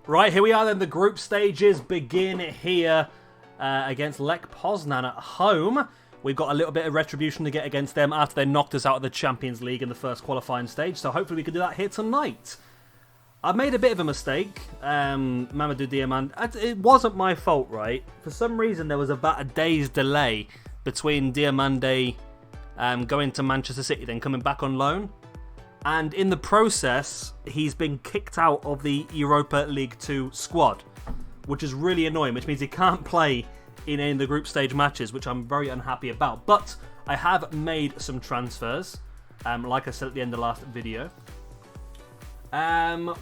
Right, here we are then. The group stages begin here against Lech Poznan at home. We've got a little bit of retribution to get against them after they knocked us out of the Champions League in the first qualifying stage. So hopefully we can do that here tonight. I made a bit of a mistake, Mamadou Diamande. It wasn't my fault, right? For some reason there was about a day's delay between Diamande going to Manchester City, then coming back on loan. And in the process, he's been kicked out of the Europa League 2 squad, which is really annoying, which means he can't play in any of the group stage matches, which I'm very unhappy about. But I have made some transfers, like I said at the end of the last video.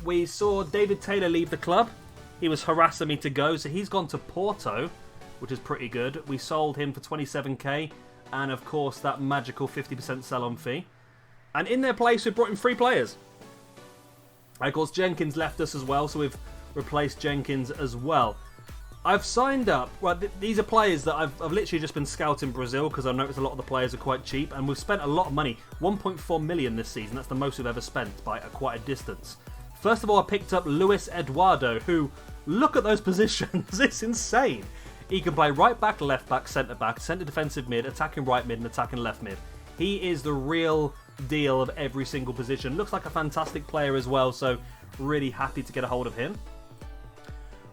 We saw David Taylor leave the club. He was harassing me to go, so he's gone to Porto, which is pretty good. We sold him for 27k, and of course that magical 50% sell-on fee. And in their place, we brought in 3 players. Of course, Jenkins left us as well, so we've replaced Jenkins as well. I've signed up. Well, these are players that I've literally just been scouting Brazil because I noticed a lot of the players are quite cheap, and we've spent a lot of money. 1.4 million this season. That's the most we've ever spent by quite a distance. First of all, I picked up Luis Eduardo, who, look at those positions. It's insane. He can play right back, left back, centre defensive mid, attacking right mid, and attacking left mid. He is the real deal of every single position. Looks like a fantastic player as well, so really happy to get a hold of him.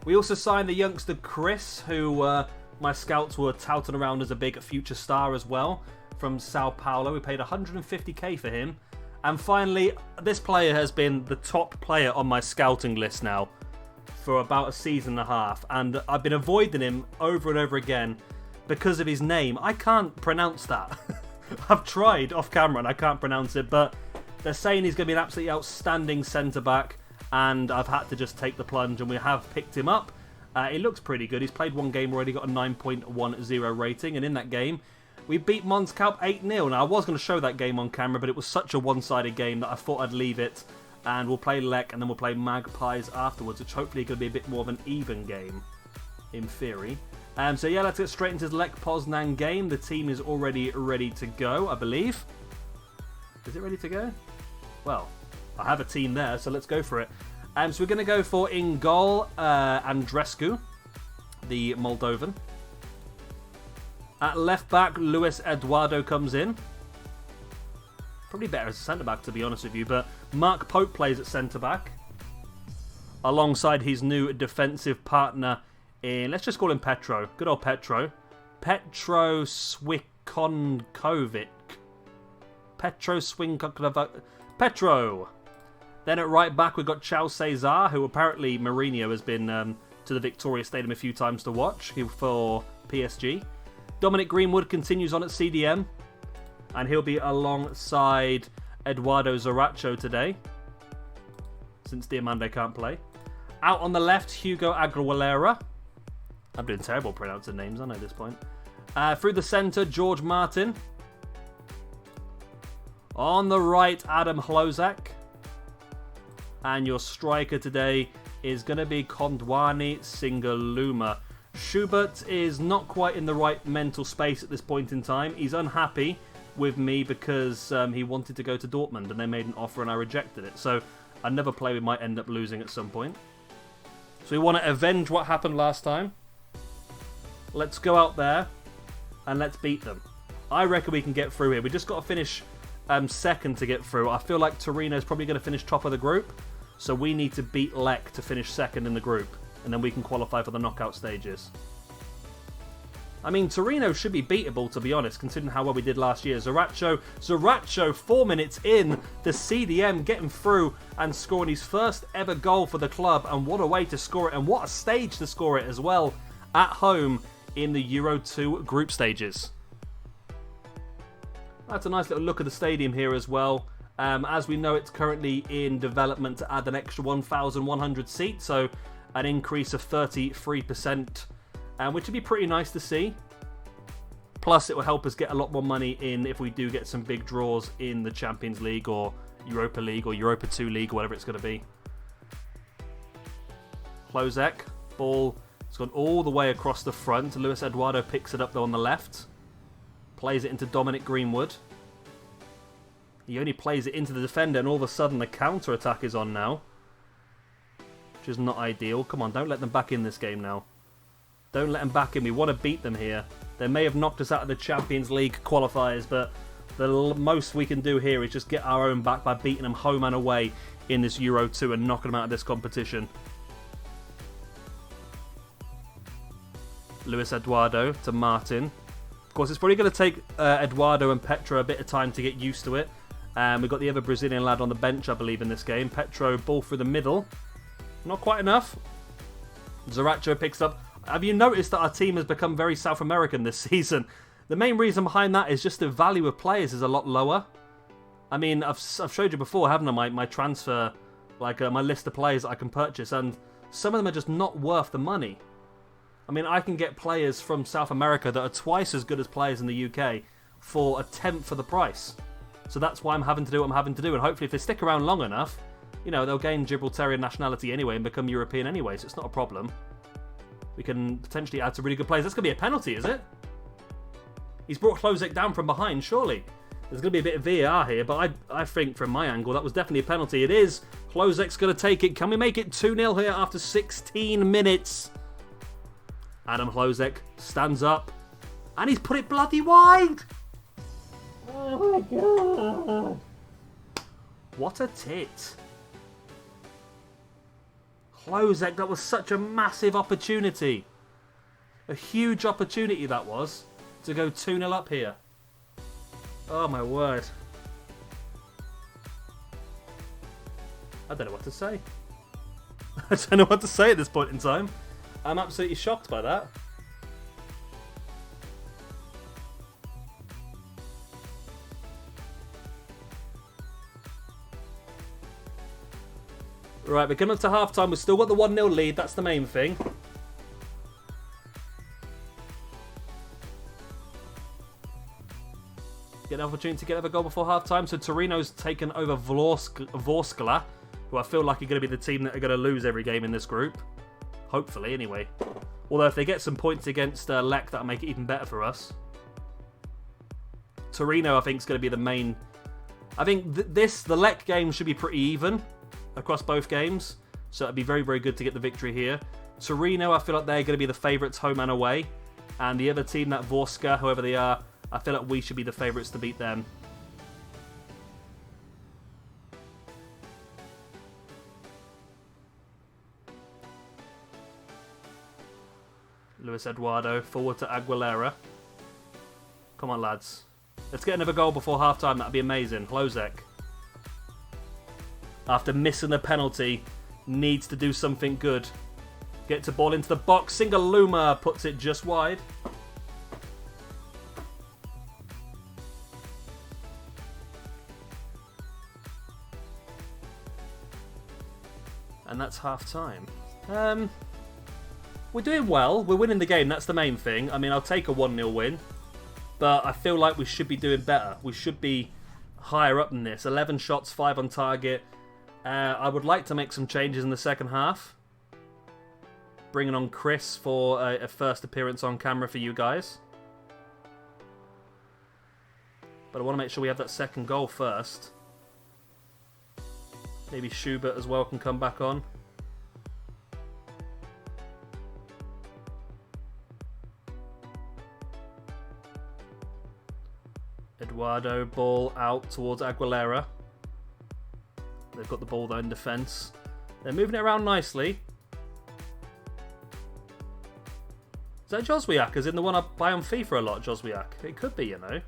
We also signed the youngster Chris, who my scouts were touting around as a big future star as well, from Sao Paulo. We paid 150k for him. And finally, this player has been the top player on my scouting list now for about a season and a half, and I've been avoiding him over and over again because of his name. I can't pronounce that. I've tried off camera and I can't pronounce it, but they're saying he's going to be an absolutely outstanding centre-back, and I've had to just take the plunge, and we have picked him up. He looks pretty good. He's played one game already, got a 9.10 rating, and in that game, we beat Monskalp 8-0. Now, I was going to show that game on camera, but it was such a one-sided game that I thought I'd leave it, and we'll play Lech, and then we'll play Magpies afterwards, which hopefully is going to be a bit more of an even game, in theory. So yeah, let's get straight into the Lech Poznan game. The team is already ready to go, I believe. Is it ready to go? Well, I have a team there, so let's go for it. So we're going to go for in goal, Andrescu, the Moldovan. At left back, Luis Eduardo comes in. Probably better as a centre-back, to be honest with you, but Mark Pope plays at centre-back, alongside his new defensive partner in, let's just call him Petro. Good old Petro. Petro Swikonkovic. Petro. Then at right back, we've got Chao Cesar, who apparently Mourinho has been to the Victoria Stadium a few times to watch for PSG. Dominic Greenwood continues on at CDM, and he'll be alongside Eduardo Zorracho today, since Diamande can't play. Out on the left, Hugo Aguilera. I'm doing terrible pronouncing names, I know at this point. Through the centre, George Martin. On the right, Adam Hlozak. And your striker today is going to be Kondwani Singaluma. Schubert is not quite in the right mental space at this point in time. He's unhappy with me because he wanted to go to Dortmund and they made an offer and I rejected it. So another player we might end up losing at some point. So we want to avenge what happened last time. Let's go out there and let's beat them. I reckon we can get through here. We just got to finish second to get through. I feel like Torino's probably going to finish top of the group. So we need to beat Lech to finish second in the group. And then we can qualify for the knockout stages. I mean, Torino should be beatable, to be honest, considering how well we did last year. Zorracho, 4 minutes in, the CDM getting through and scoring his first ever goal for the club. And what a way to score it, and what a stage to score it as well, at home in the Euro 2 group stages. That's a nice little look at the stadium here as well. As we know, it's currently in development to add an extra 1,100 seats, so an increase of 33%, which would be pretty nice to see. Plus, it will help us get a lot more money in if we do get some big draws in the Champions League or Europa League or Europa 2 League or whatever it's going to be. Hlozak, ball, it's gone all the way across the front. Luis Eduardo picks it up though on the left. Plays it into Dominic Greenwood. He only plays it into the defender and all of a sudden the counter-attack is on now. which is not ideal. Come on, don't let them back in this game now. Don't let them back in. We want to beat them here. They may have knocked us out of the Champions League qualifiers, but the most we can do here is just get our own back by beating them home and away in this Euro 2 and knocking them out of this competition. Luis Eduardo to Martin. Of course, it's probably going to take Eduardo and Petro a bit of time to get used to it. We've got the other Brazilian lad on the bench, I believe, in this game. Petro, ball through the middle. Not quite enough. Zaracho picks up. Have you noticed that our team has become very South American this season? The main reason behind that is just the value of players is a lot lower. I mean, I've showed you before, haven't I, my transfer, like my list of players that I can purchase, and some of them are just not worth the money. I mean, I can get players from South America that are twice as good as players in the UK for a tenth of the price. So that's why I'm having to do what I'm having to do, and hopefully if they stick around long enough, you know, they'll gain Gibraltarian nationality anyway and become European anyway, so it's not a problem. We can potentially add some really good players. That's going to be a penalty, is it? He's brought Klozek down from behind, surely. There's going to be a bit of VAR here, but I think from my angle that was definitely a penalty. It is. Klozek's going to take it. Can we make it 2-0 here after 16 minutes? Adam Klozek stands up, and he's put it bloody wide. Oh my god. What a tit. Klozek, that was such a massive opportunity. A huge opportunity that was, to go 2-0 up here. Oh my word. I don't know what to say. I don't know what to say at this point in time. I'm absolutely shocked by that. Right, we're coming up to half-time. We've still got the 1-0 lead. That's the main thing. Get an opportunity to get another goal before half-time. So Torino's taken over Vorskla, who I feel like are going to be the team that are going to lose every game in this group. Hopefully, anyway. Although if they get some points against Lech, that'll make it even better for us. Torino, I think, is going to be the main... I think the Lech game should be pretty even across both games. So it'd be very, very good to get the victory here. Torino, I feel like they're going to be the favourites home and away. And the other team, that Vorska, whoever they are, I feel like we should be the favourites to beat them. Luis Eduardo, forward to Aguilera. Come on, lads. Let's get another goal before half-time. That'd be amazing. Klozek, after missing the penalty, needs to do something good. Gets the ball into the box. Singaluma puts it just wide. And that's half-time. We're doing well. We're winning the game. That's the main thing. I mean, I'll take a 1-0 win. But I feel like we should be doing better. We should be higher up than this. 11 shots, 5 on target. I would like to make some changes in the second half. Bringing on Chris for a first appearance on camera for you guys. But I want to make sure we have that second goal first. Maybe Schubert as well can come back on. Eduardo, ball out towards Aguilera. They've got the ball though in defence. They're moving it around nicely. Is that Joswiak? As in the one I buy on FIFA a lot, Joswiak? It could be, you know.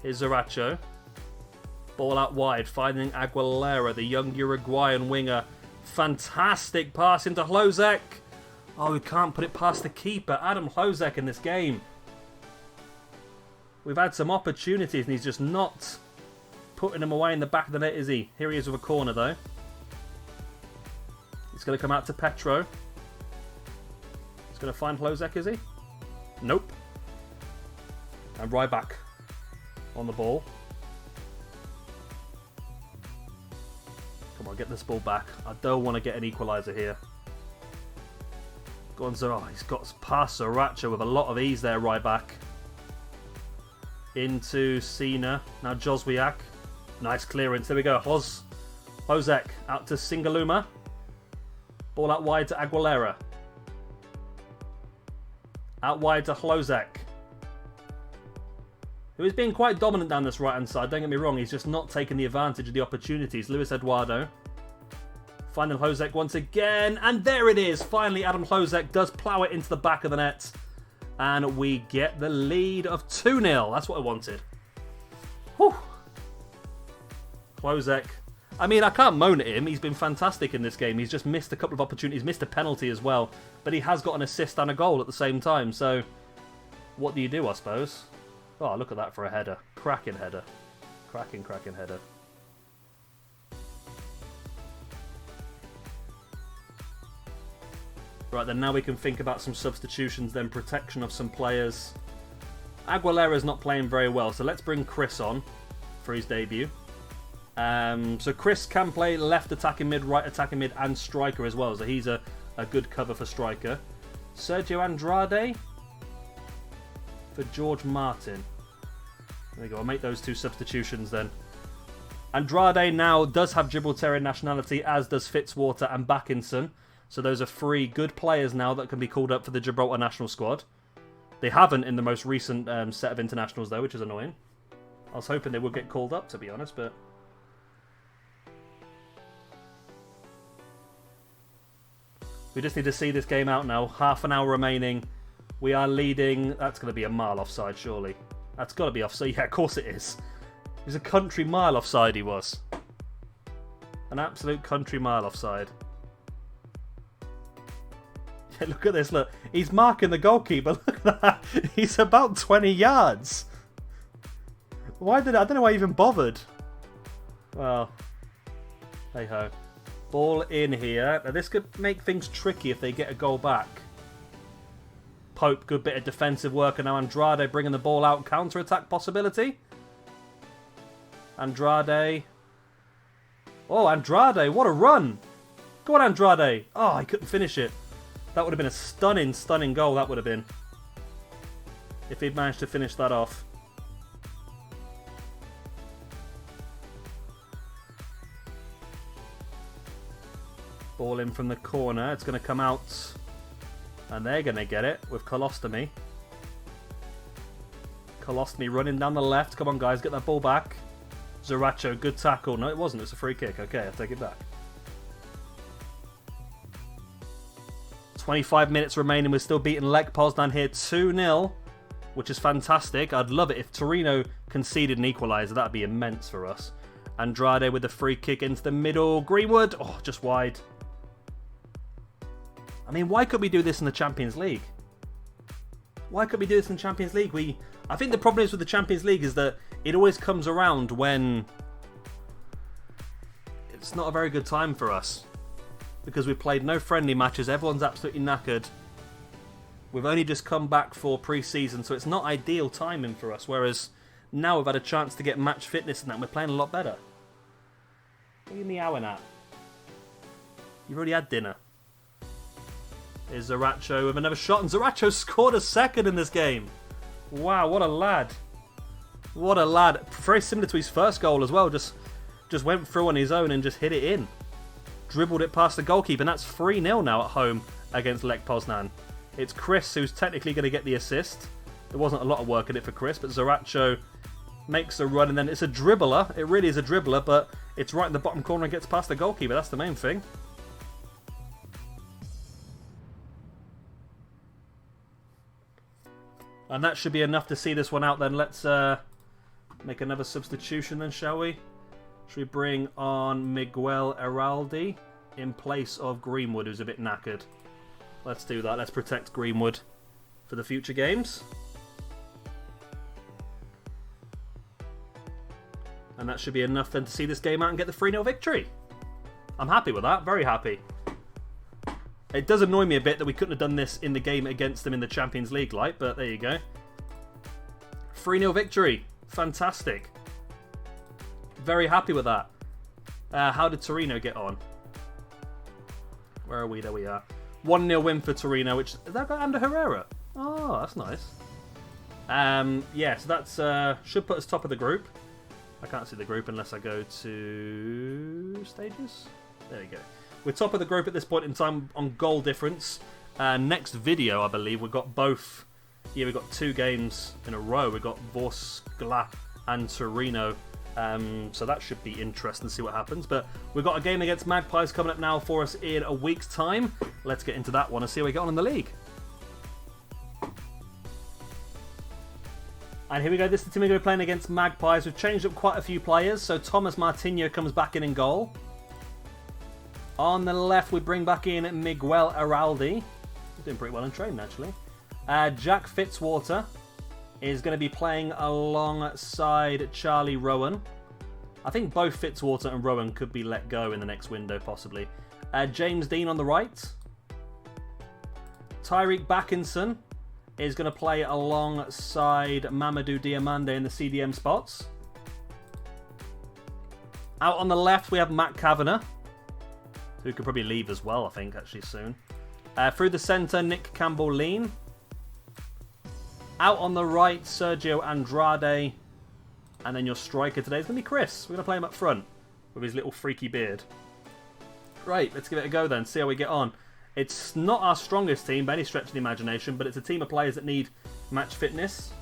Here's Zaracho. Ball out wide, finding Aguilera, the young Uruguayan winger. Fantastic pass into Klozek. Oh, we can't put it past the keeper. Adam Klozek in this game. We've had some opportunities and he's just not putting them away in the back of the net, is he? Here he is with a corner though. He's going to come out to Petro. He's going to find Klozek, is he? Nope. And right back on the ball. Come on, get this ball back. I don't want to get an equaliser here. Go on, Zara. He's got past Zaracho with a lot of ease there, right back. Into Cena. Now Joswiak. Nice clearance. There we go. Klozek out to Singaluma. Ball out wide to Aguilera. Out wide to Hlozek, who is being quite dominant down this right-hand side. Don't get me wrong, he's just not taking the advantage of the opportunities. Luis Eduardo. Finding Hlozek once again. And there it is. Finally, Adam Hlozek does plough it into the back of the net. And we get the lead of 2-0. That's what I wanted. Whew. Hlozek. I mean, I can't moan at him. He's been fantastic in this game. He's just missed a couple of opportunities. Missed a penalty as well. But he has got an assist and a goal at the same time. So, what do you do, I suppose? Oh, look at that for a header. Cracking header. Cracking header. Right, then now we can think about some substitutions, then protection of some players. Aguilera's not playing very well, so let's bring Chris on for his debut. So Chris can play left attacking mid, right attacking mid, and striker as well, so he's a good cover for striker. Sergio Andrade for George Martin. There you go, I'll make those two substitutions then. Andrade now does have Gibraltarian nationality, as does Fitzwater and Backinson. So those are 3 good players now that can be called up for the Gibraltar national squad. They haven't in the most recent set of internationals though, which is annoying. I was hoping they would get called up, to be honest, but... we just need to see this game out now. Half an hour remaining. We are leading... that's going to be a mile offside, surely. That's got to be offside. Yeah, of course it is. He was a country mile offside, he was. An absolute country mile offside. Yeah, look at this, look. He's marking the goalkeeper. Look at that. He's about 20 yards. I don't know why I even bothered. Well, hey-ho. Ball in here. Now, this could make things tricky if they get a goal back. Pope, good bit of defensive work. And now Andrade bringing the ball out. Counter-attack possibility. Andrade. Oh, Andrade. What a run. Go on, Andrade. Oh, he couldn't finish it. That would have been a stunning, stunning goal. That would have been. If he'd managed to finish that off. Ball in from the corner. It's going to come out. And they're going to get it with Colostomy. Colostomy running down the left. Come on, guys. Get that ball back. Zaracho, good tackle. No, it wasn't. It's a free kick. Okay, I'll take it back. 25 minutes remaining. We're still beating Lech Poznan here 2-0, which is fantastic. I'd love it if Torino conceded an equaliser. That'd be immense for us. Andrade with the free kick into the middle. Greenwood. Oh, just wide. I mean, why could we do this in the Champions League? Why could we do this in the Champions League? I think the problem is with the Champions League is that it always comes around when it's not a very good time for us. Because we've played no friendly matches. Everyone's absolutely knackered. We've only just come back for pre-season, so it's not ideal timing for us. Whereas now we've had a chance to get match fitness and that, and we're playing a lot better. What are you meowing at? You've already had dinner. Here's Zaracho with another shot, and Zaracho scored a second in this game. Wow, what a lad. What a lad. Very similar to his first goal as well. Just went through on his own and just hit it in. Dribbled it past the goalkeeper, and that's 3-0 now at home against Lech Poznan. It's Chris who's technically going to get the assist. There wasn't a lot of work in it for Chris, but Zaracho makes a run, and then it's a dribbler. It really is a dribbler, but it's right in the bottom corner and gets past the goalkeeper. That's the main thing. And that should be enough to see this one out then. Let's make another substitution then, shall we? Should we bring on Miguel Heraldi in place of Greenwood, who's a bit knackered? Let's do that. Let's protect Greenwood for the future games. And that should be enough then to see this game out and get the 3-0 victory. I'm happy with that. Very happy. It does annoy me a bit that we couldn't have done this in the game against them in the Champions League, like, but there you go. 3-0 victory. Fantastic. Very happy with that. How did Torino get on? Where are we? There we are. 1-0 win for Torino, which... Has that got Ander Herrera? Oh, that's nice. Yeah, so that's... should put us top of the group. I can't see the group unless I go to... Stages? There you go. We're top of the group at this point in time on goal difference. Next video, I believe, we've got both. Yeah, we've got 2 games in a row. We've got Vorskla and Torino. So that should be interesting to see what happens. But we've got a game against Magpies coming up now for us in a week's time. Let's get into that one and see how we get on in the league. And here we go. This is the team we're going to be playing against Magpies. We've changed up quite a few players. So Thomas Martinho comes back in goal. On the left, we bring back in Miguel Araldi. He's doing pretty well in training, actually. Jack Fitzwater is going to be playing alongside Charlie Rowan. I think both Fitzwater and Rowan could be let go in the next window, possibly. James Dean on the right. Tyreek Backinson is going to play alongside Mamadou Diamande in the CDM spots. Out on the left, we have Matt Kavanagh, who could probably leave as well, I think, actually, soon. Through the centre, Nick Campbell-Lean. Out on the right, Sergio Andrade. And then your striker today is going to be Chris. We're going to play him up front with his little freaky beard. Right, let's give it a go then, see how we get on. It's not our strongest team by any stretch of the imagination, but it's a team of players that need match fitness.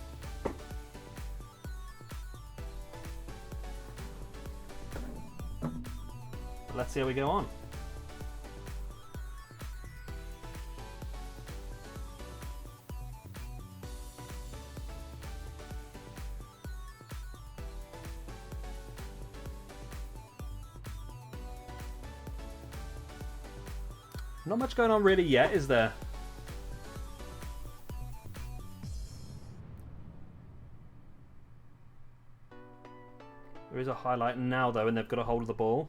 Let's see how we go on. Not much going on really yet, is there? There is a highlight now, though, and they've got a hold of the ball.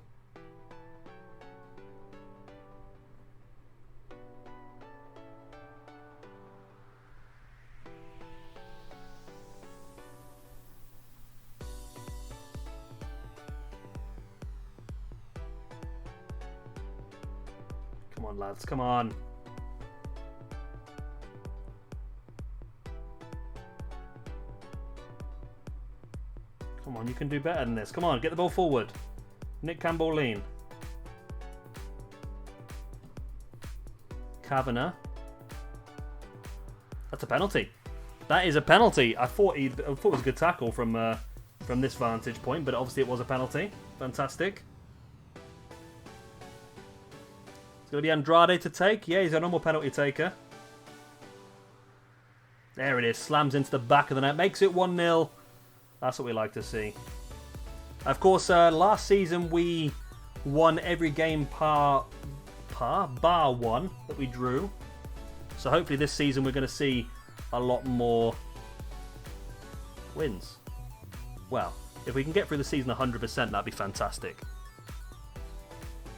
Come on, lads, come on. Come on, you can do better than this. Come on, get the ball forward. Nick Campbell-Lean. Kavanagh. That's a penalty. That is a penalty. I thought it was a good tackle from this vantage point, but obviously it was a penalty. Fantastic. It's going to be Andrade to take. Yeah, he's a normal penalty taker. There it is. Slams into the back of the net. Makes it 1-0. That's what we like to see. Of course, last season we won every game bar one that we drew. So hopefully this season we're going to see a lot more wins. Well, if we can get through the season 100%, that'd be fantastic.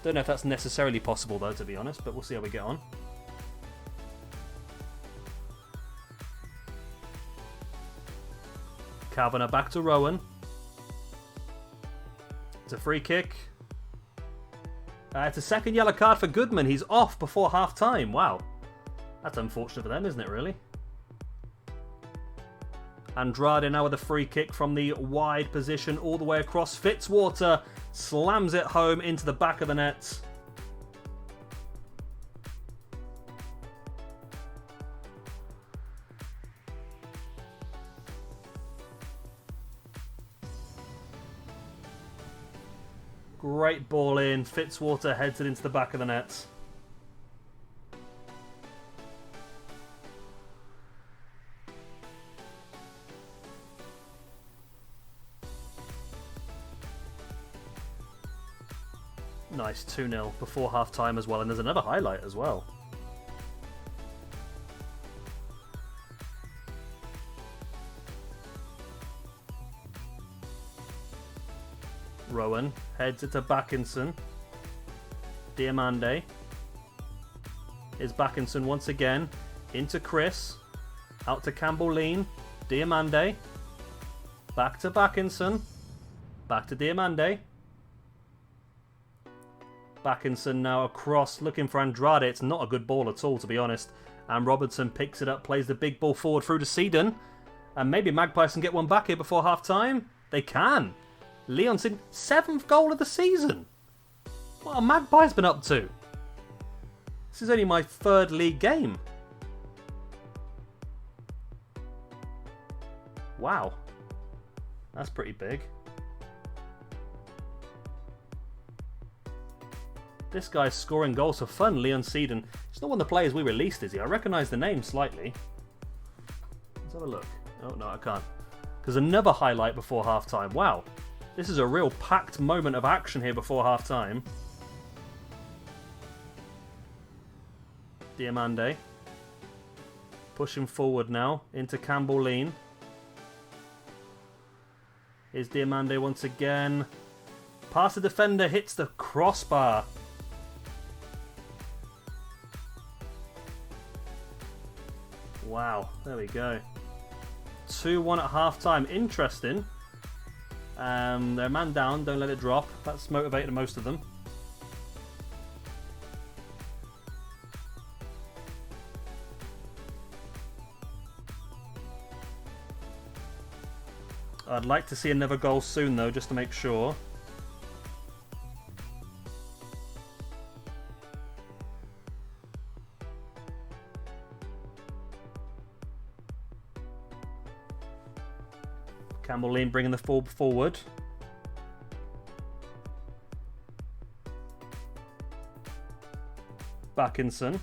Don't know if that's necessarily possible, though, to be honest, but we'll see how we get on. Kavanagh back to Rowan. It's a free kick. It's a second yellow card for Goodman. He's off before half-time. Wow. That's unfortunate for them, isn't it, really? Andrade now with a free kick from the wide position all the way across. Fitzwater slams it home into the back of the net. Great ball in. Fitzwater heads it into the back of the net. Nice, 2-0 before half-time as well, and there's another highlight as well. Rowan heads it to Backinson. Diamande. Is Backinson once again. Into Chris. Out to Campbell-Lean. Diamande. Back to Backinson. Back to Diamande. Backinson now across, looking for Andrade. It's not a good ball at all, to be honest. And Robertson picks it up, plays the big ball forward through to Seedon. And maybe Magpies can get one back here before half-time. They can. Leonson, 7th goal of the season. What have Magpies been up to? This is only my 3rd league game. Wow. That's pretty big. This guy's scoring goals for fun, Leon Seedon. He's not one of the players we released, is he? I recognise the name slightly. Let's have a look. Oh, no, I can't. There's another highlight before half-time. Wow. This is a real packed moment of action here before half-time. Diamande. Pushing forward now into Campbell Lean. Here's Diamande once again. Past the defender, hits the crossbar. Wow, there we go. 2-1 at half-time. Interesting. They're a man down, don't let it drop. That's motivated most of them. I'd like to see another goal soon, though, just to make sure. Campbell Lean bringing the ball forward. Backinson.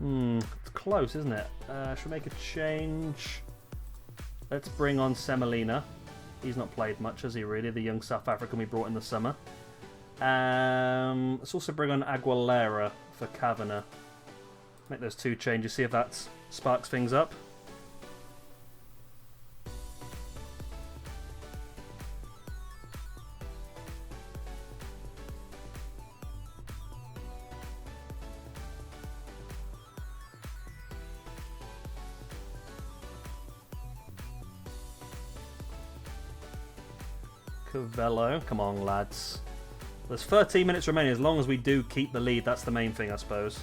It's close, isn't it? Should we make a change? Let's bring on Semolina. He's not played much, has he, really? The young South African we brought in the summer. Let's also bring on Aguilera for Kavanagh. Make those 2 changes, see if that sparks things up. Covello, come on lads. There's 13 minutes remaining. As long as we do keep the lead, that's the main thing, I suppose.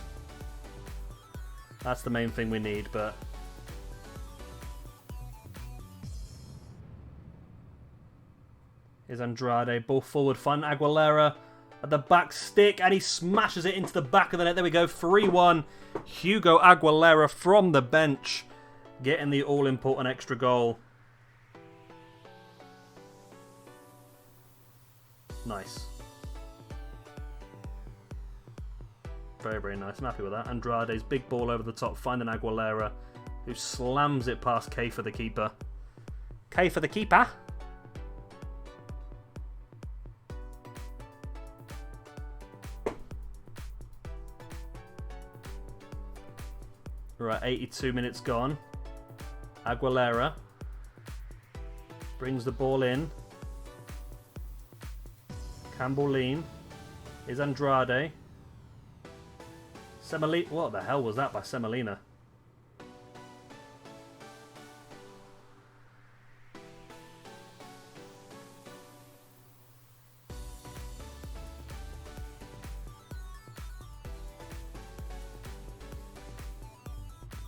That's the main thing we need, but... Here's Andrade, ball forward, find Aguilera at the back stick, and he smashes it into the back of the net. There we go, 3-1. Hugo Aguilera from the bench, getting the all-important extra goal. Nice. Very, very nice. I'm happy with that. Andrade's big ball over the top, finding Aguilera, who slams it past K for the keeper. K for the keeper. Right, 82 minutes gone. Aguilera brings the ball in. Campbell Lean is Andrade. Semolina. What the hell was that by Semolina?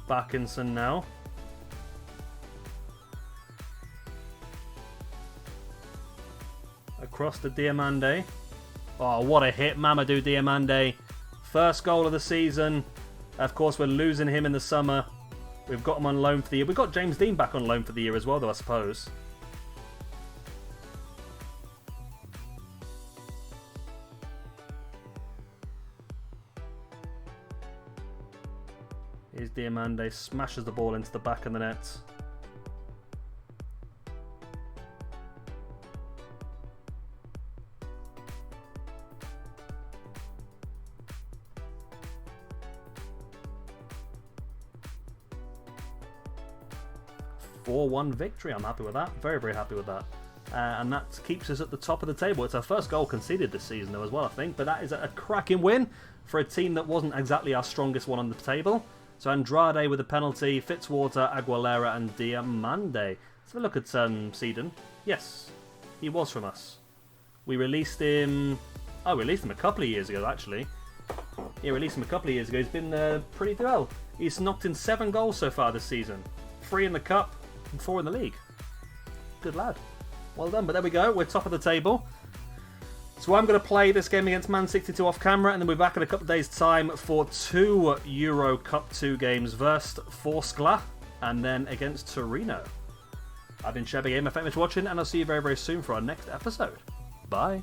Backinson now. Across to Diamande. Oh, what a hit, Mamadou Diamande. First goal of the season. Of course, we're losing him in the summer. We've got him on loan for the year. We've got James Dean back on loan for the year as well, though, I suppose. Here's Diamande, smashes the ball into the back of the net. One victory. I'm happy with that. Very, very happy with that. And that keeps us at the top of the table. It's our first goal conceded this season, though, as well, I think. But that is a cracking win for a team that wasn't exactly our strongest one on the table. So Andrade with a penalty, Fitzwater, Aguilera, and Diamande. Let's have a look at Seedon. Yes, he was from us. We released him... Oh, we released him a couple of years ago, actually. Yeah, released him a couple of years ago. He's been pretty well. He's knocked in 7 goals so far this season. 3 in the Cup. And 4 in the league. Good lad. Well done. But there we go. We're top of the table. So I'm going to play this game against Man 62 off camera, and then we'll be back in a couple of days' time for 2 Euro Cup 2 games versus Forskla, and then against Torino. I've been Shebby Gamer. Thank you for watching, and I'll see you very, very soon for our next episode. Bye.